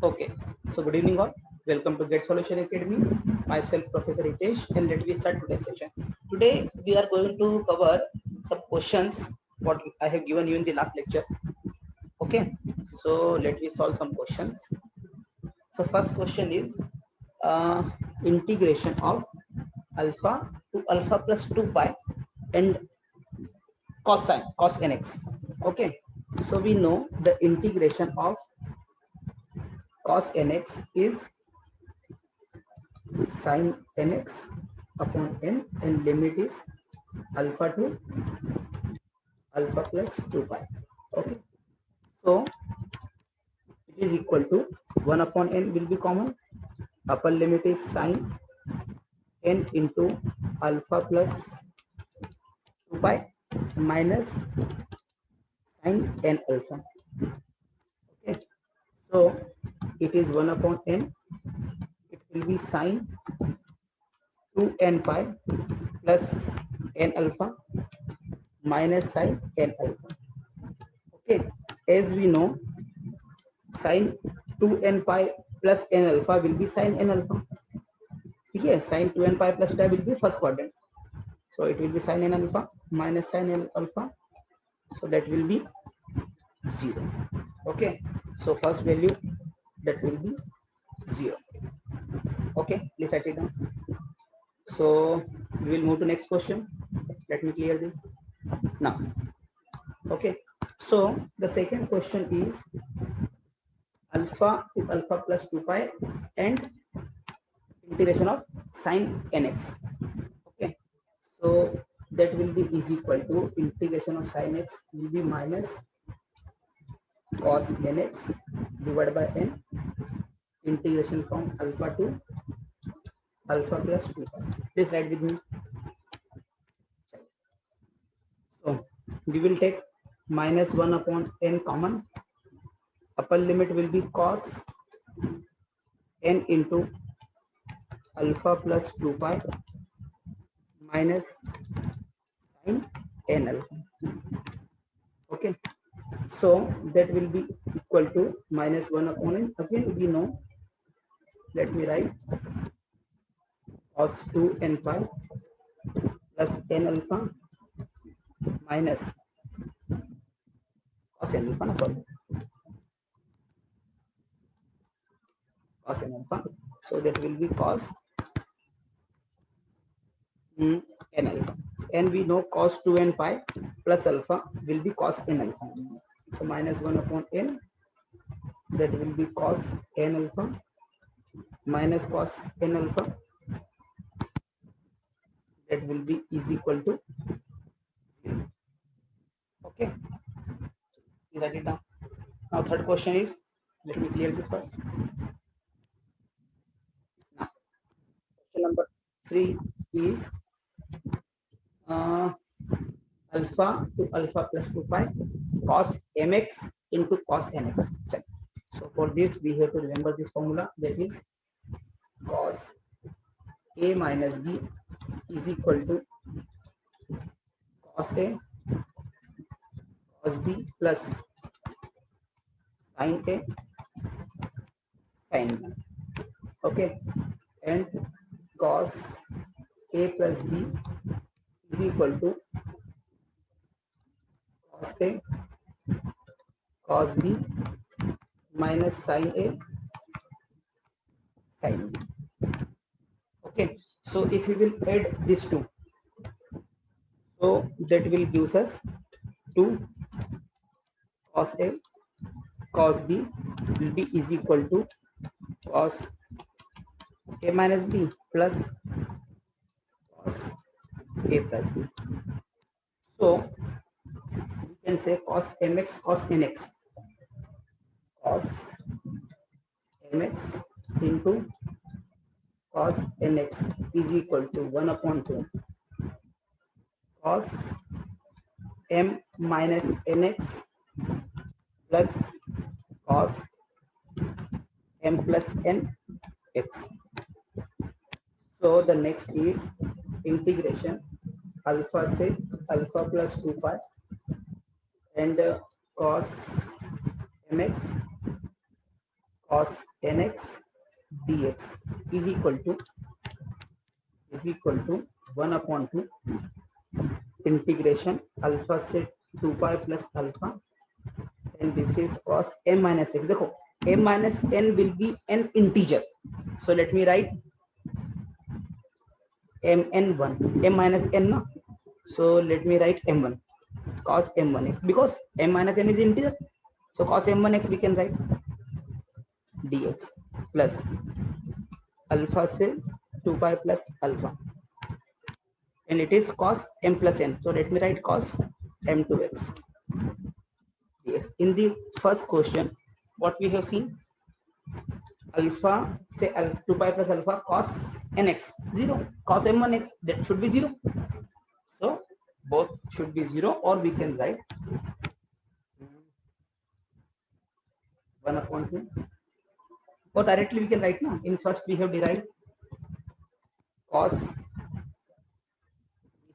Okay, so good evening all. Welcome to Get Solution Academy. Myself, Professor Hitesh, and let me start today's session. Today we are going to cover some questions what I have given you in the last lecture. Okay, so let me solve some questions. So first question is integration of alpha to alpha plus 2 pi and cos nx. Okay, so we know the integration of cos nx is sin nx upon n and limit is alpha to alpha plus 2 pi. Okay, so it is equal to 1 upon n will be common. Upper limit is sin n into alpha plus 2 pi minus sin n alpha. Okay, so it is 1 upon n. It will be sin 2n pi plus n alpha minus sin n alpha. Okay, as we know, sin 2n pi plus n alpha will be sin n alpha. Okay, sin 2n pi plus pi will be first quadrant, so it will be sin n alpha minus sin n alpha, so that will be 0. Okay, so first value that will be 0. Okay, please write it down. So we will move to next question. Let me clear this now. Okay, so the second question is alpha to alpha plus 2 pi and integration of sin nx. Okay, so that will be is equal to integration of sin x will be minus cos nx divided by n integration from alpha to alpha plus 2 pi. Please write with me. So we will take minus 1 upon n common. Upper limit will be cos n into alpha plus 2 pi minus sin n alpha. Okay, so that will be equal to minus 1 upon n. Again we know, let me write cos 2 n pi plus n alpha minus cos n alpha, sorry, cos n alpha, so that will be cos n alpha, and we know cos 2 n pi plus alpha will be cos n alpha. So minus 1 upon n, that will be cos n alpha minus cos n alpha, that will be is equal to 0. Okay, is that it now? Now third question is, let me clear this first. Now question number 3 is alpha to alpha plus 2 pi cos mx into cos nx. Check. So for this we have to remember this formula, that is cos a minus b is equal to cos a cos b plus sin a sin b. Okay, and cos a plus b is equal to cos a cos b minus sin a sin b. Okay, so if we will add these two, so that will gives us 2 cos a cos b will be is equal to cos a minus b plus cos a plus b. So we can say cos mx cos nx, cos mx into cos nx is equal to 1 upon 2 cos m minus nx plus cos m plus n x. So the next is integration alpha से alpha plus 2 pi and cos mx cos nx dx is equal to 1 upon 2 integration alpha से 2 pi plus alpha, and this is cos m minus x. देखो m minus n will be an integer, so let me write mn1, m minus n na, so let me write m1 cos m1x, because m minus n is integer, so cos m1x we can write dx plus alpha से 2 pi plus alpha, and it is cos m plus n, so let me write cos m2x dx. In the first question what we have seen, alpha से 2 pi plus alpha cos nx 0, cos m1x that should be 0, so both should be 0, or we can write 1 upon 2, or directly we can write now. In first we have derived cos,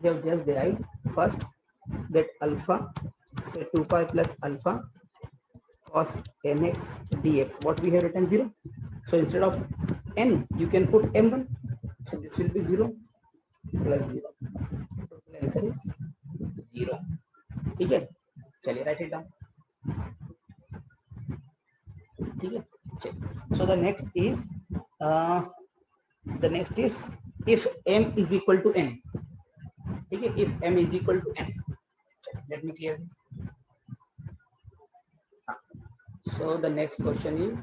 we have just derived first that alpha say 2 pi plus alpha cos nx dx, what we have written 0, so instead of n you can put m1, so this will be 0 plus 0, total answer is 0. ठीक है, चलिए right it down. ठीक है, चलिए. So the next is if m is equal to n. ठीक है, if m is equal to n, let me clear this. So the next question is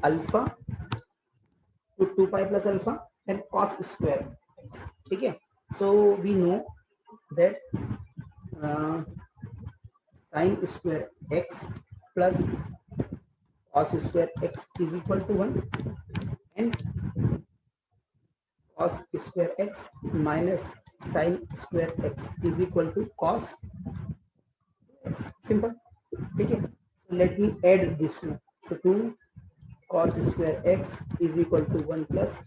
alpha to 2 pi plus alpha and cos square x. ठीक है, so we know that sin square x plus cos square x is equal to 1, and cos square x minus sin square x is equal to cos x. Simple. ठीक है, so let me add this two. So 2 cos square x is equal to 1 plus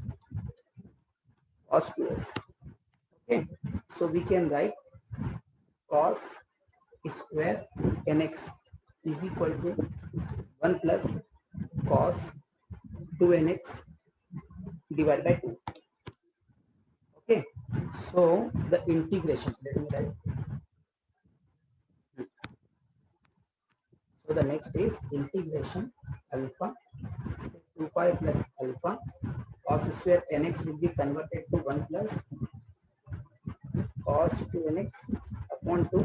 cos 2x. Okay, so we can write cos square nx is equal to 1 plus cos 2nx divided by 2. Okay, so the integration, let me write. So the next is integration alpha 2 pi plus alpha cos square nx will be converted to 1 plus cos 2nx upon 2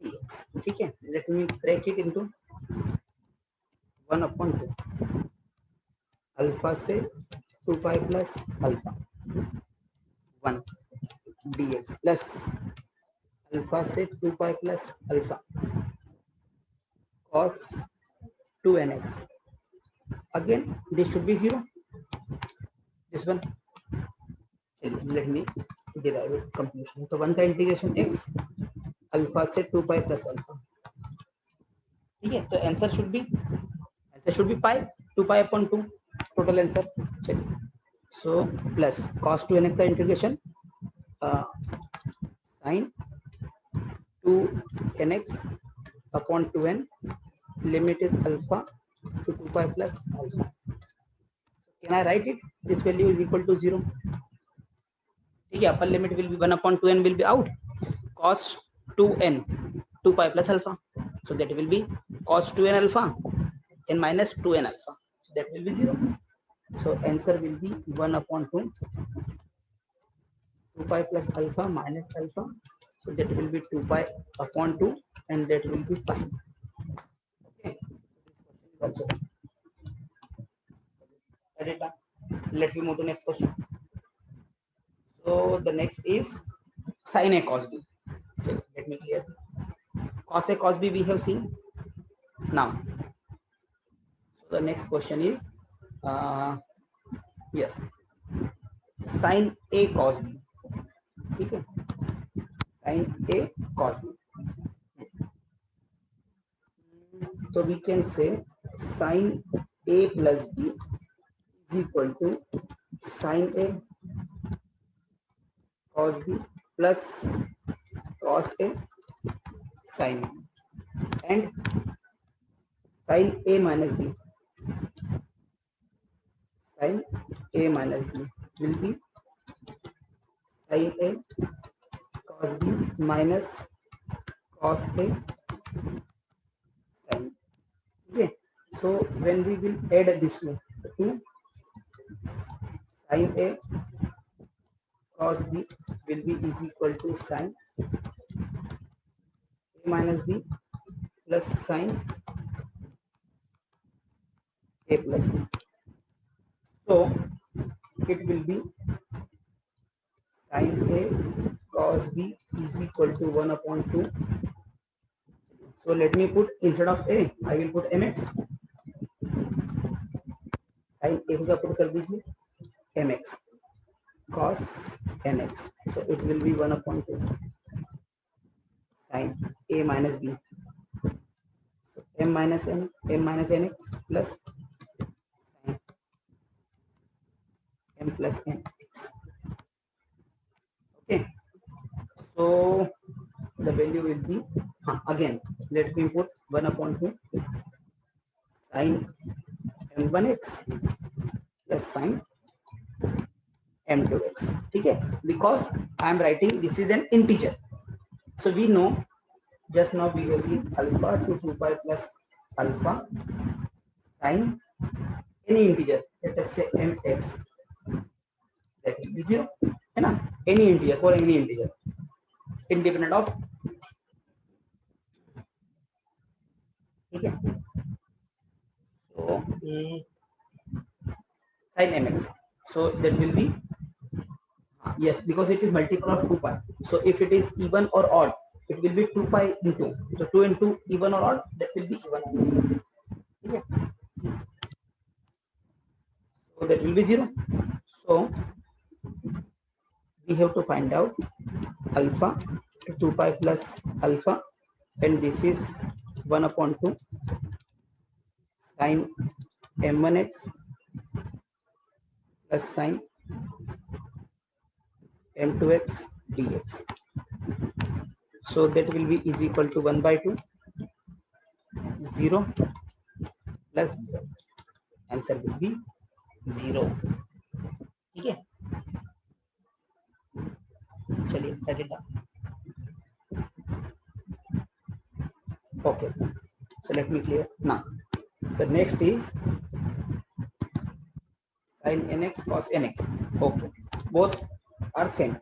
dx. ठीक है, let me break it into 1 upon 2 alpha से 2 pi plus alpha 1 dx plus alpha से 2 pi plus alpha cos 2nx. Again this should be 0, this one. let me derive it completely. तो 1 का integration x alpha से 2 pi plus alpha. ठीक है, तो answer should be pi 2 pi upon 2 total answer. चलिए, so plus cos 2nx का integration sin 2nx upon 2n, limit is alpha to 2 pi plus alpha. Can I write it? This value is equal to 0. ठीक है, upper limit will be 1 upon 2n will be out. Cos 2n 2 pi plus alpha, so that will be cos 2n alpha and minus 2n alpha, so that will be 0. So answer will be 1 upon 2 pi plus alpha minus alpha, so that will be 2 pi upon 2, and that will be pi. Okay, also let me move to next question. So the next is sin a cos b. Okay, let me clear. Cos a cos b we have seen now. So the next question is yes, sin a cos b. ठीक है, sin a cos b. So we can say sin a plus b is equal to sin a cos b plus cos a sin b, and sin a minus b, sin a minus b will be sin a cos b minus cos a sin. Okay, so when we will add these two, sin a cos b will be is equal to sin a minus b plus sin a plus b. So it will be sin a cos b is equal to 1 upon 2. So let me put, instead of a I will put mx. sin a को क्या put कर दीजिए, mx cos mx. So it will be 1 upon 2 sin a minus b. So m minus nx plus sin m plus nx. Okay, so the value will be, again let me put 1 upon 2 sin m1x plus sin m2x. ठीक है, because I am writing this is an integer, so we know, just now we have seen alpha to 2 pi plus alpha sin any integer, let us say mx, that will be 0, है ना, any integer, for any integer independent of, ठीक है. So sin mx, so that will be, yes, because it is multiple of 2 pi, so if it is even or odd it will be 2 pi into, so 2 into even or odd, that will be even. Okay, so that will be 0. So we have to find out alpha to 2 pi plus alpha, and this is 1 upon 2 sin m1x plus sin m2x dx. So that will be is equal to 1 by 2 0 plus 0. Answer will be 0. ठीक है, चलिए write it down. Okay, so let me clear now. The next is sin nx cos nx. Okay, both are same,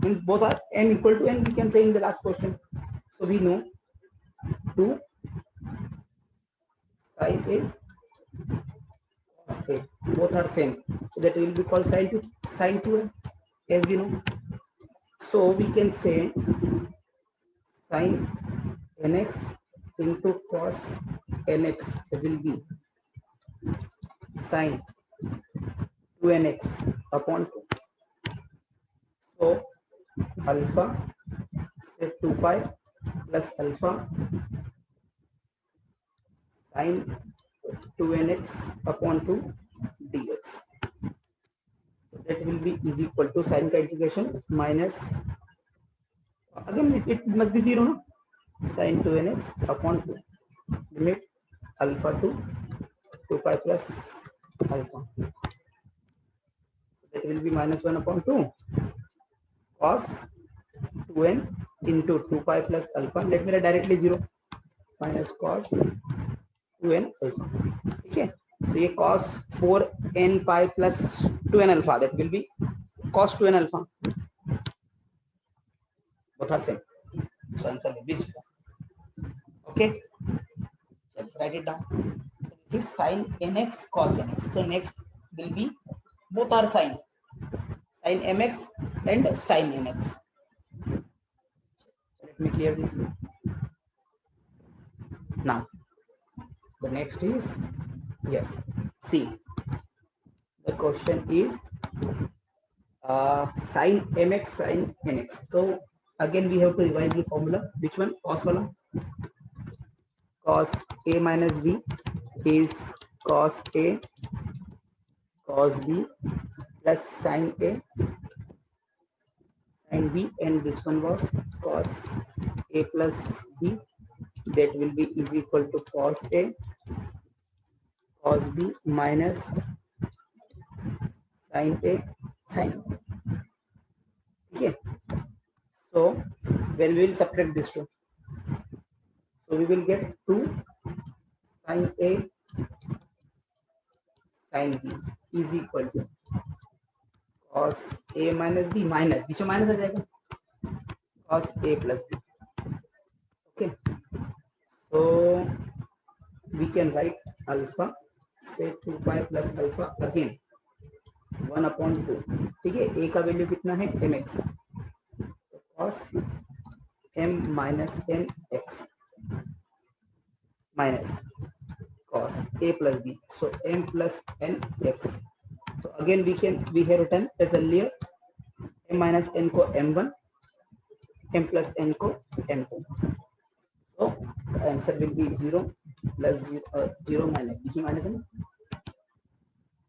means both are n equal to n, we can say in the last question. So we know 2 sin a cos a, both are same, so that will be called sin 2a, as we know. So we can say sin nx into cos nx will be sin 2nx upon 2. So alpha say 2 pi plus alpha sin 2nx upon 2 dx. So that will be is equal to sin का integration minus, again it must be 0, no, sin 2nx upon 2 limit alpha to 2 pi plus alpha. So that will be minus 1 upon 2 cos 2n into 2 pi plus alpha, let me write directly 0 minus cos 2n alpha. ठीक है, so ये cos 4n pi plus 2n alpha, that will be cos 2n alpha, both are same, so answer will be 0. Okay, let's write it down. So this is sin nx cos nx, so next will be both are sin mx and sin nx. So let me clear this now. The next is, yes, see, the question is sin mx sin nx. So again we have to revise the formula. Which one? Cos wala. Cos a minus b is cos a cos b plus sin a sin b, and this one was cos a plus b, that will be is equal to cos a cos b minus sin a sin b. ठीक है. So when we will subtract this two, so we will get 2 sin a sin b is equal to cos a minus b minus बीच में minus आ जाएगा cos a plus b. Okay, so we can write alpha say 2 pi plus alpha again 1/2. ठीक है, a का value कितना है mx, तो cos m minus n x minus cos a plus b, so m plus n x. So again we have written as earlier m minus n को m1, m plus n को m2. So the answer will be 0 plus 0 minus बीच में minus है ना,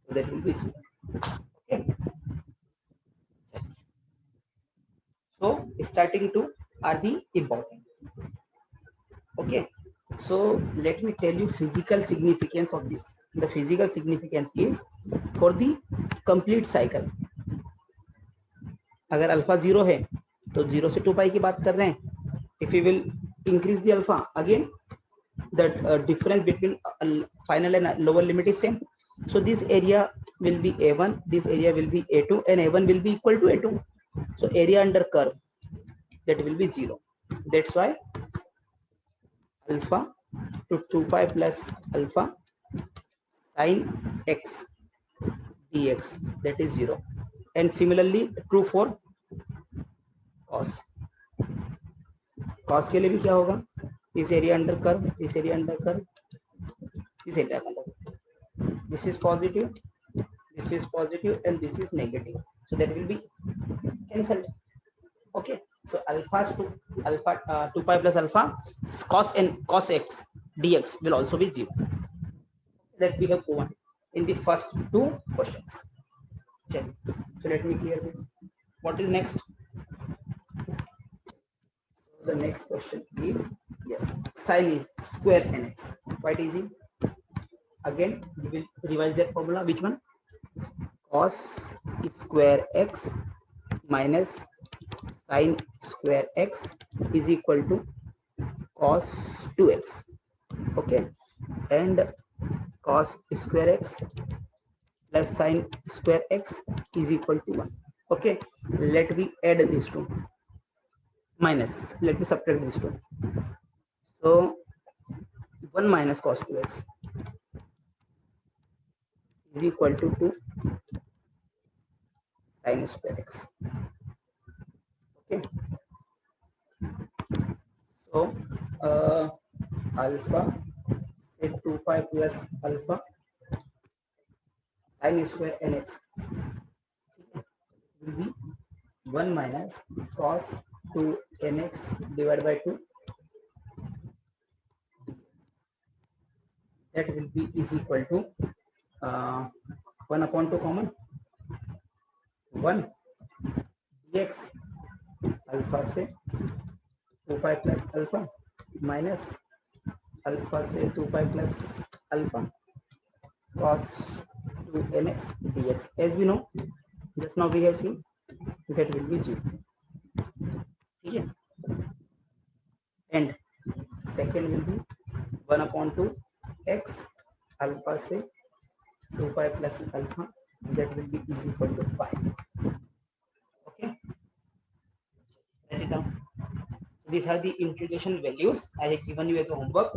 so that will be 0. Okay, so starting to are the important. Okay, so let me tell you physical significance of this. The physical significance is for the complete cycle. अगर alpha 0 है तो 0 से 2 पाई की बात कर रहे हैं. If we will increase the alpha again, the difference between final and lower limit is same. So this area will be a1, this area will be a2, and a1 will be equal to a2. So area under curve, that will be 0. That's why alpha to 2 pi plus alpha sin x dx, that is 0. And similarly true for cos. cos के लिए भी क्या होगा, this area under curve, this area under curve, this area under curve. This is positive, this is positive, and this is negative, so that will be cancelled. Okay, so alpha 2 pi plus alpha cos x dx will also be 0. That we have proven in the first two questions. Okay. So let me clear this. What is next? The next question is, yes, sin is square nx. Quite easy. Again we will revise that formula. Which one? Cos square x minus sin square x is equal to cos 2x. Okay, and cos square x plus sin square x is equal to 1. Okay, let me add these two. Minus, let me subtract these two. So 1 minus cos 2x is equal to 2 sin square x. Okay, so alpha say 2 pi plus alpha sin square nx will be 1 minus cos 2 nx divided by 2. That will be is equal to 1/2 common 1 dx alpha से 2 pi plus alpha minus alpha से 2 pi plus alpha cos 2 nx dx. As we know, just now we have seen, that will be 0. ठीक है, and second will be 1/2 x alpha से 2 pi plus alpha, that will be is equal to pi. Okay, write it down. These are the integration values I have given you as a homework,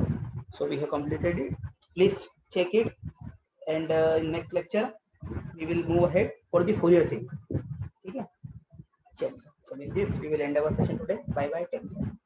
so we have completed it. Please check it, and in next lecture we will move ahead for the Fourier series. ठीक है, चलिए, so with this we will end our session today. Bye bye, take care.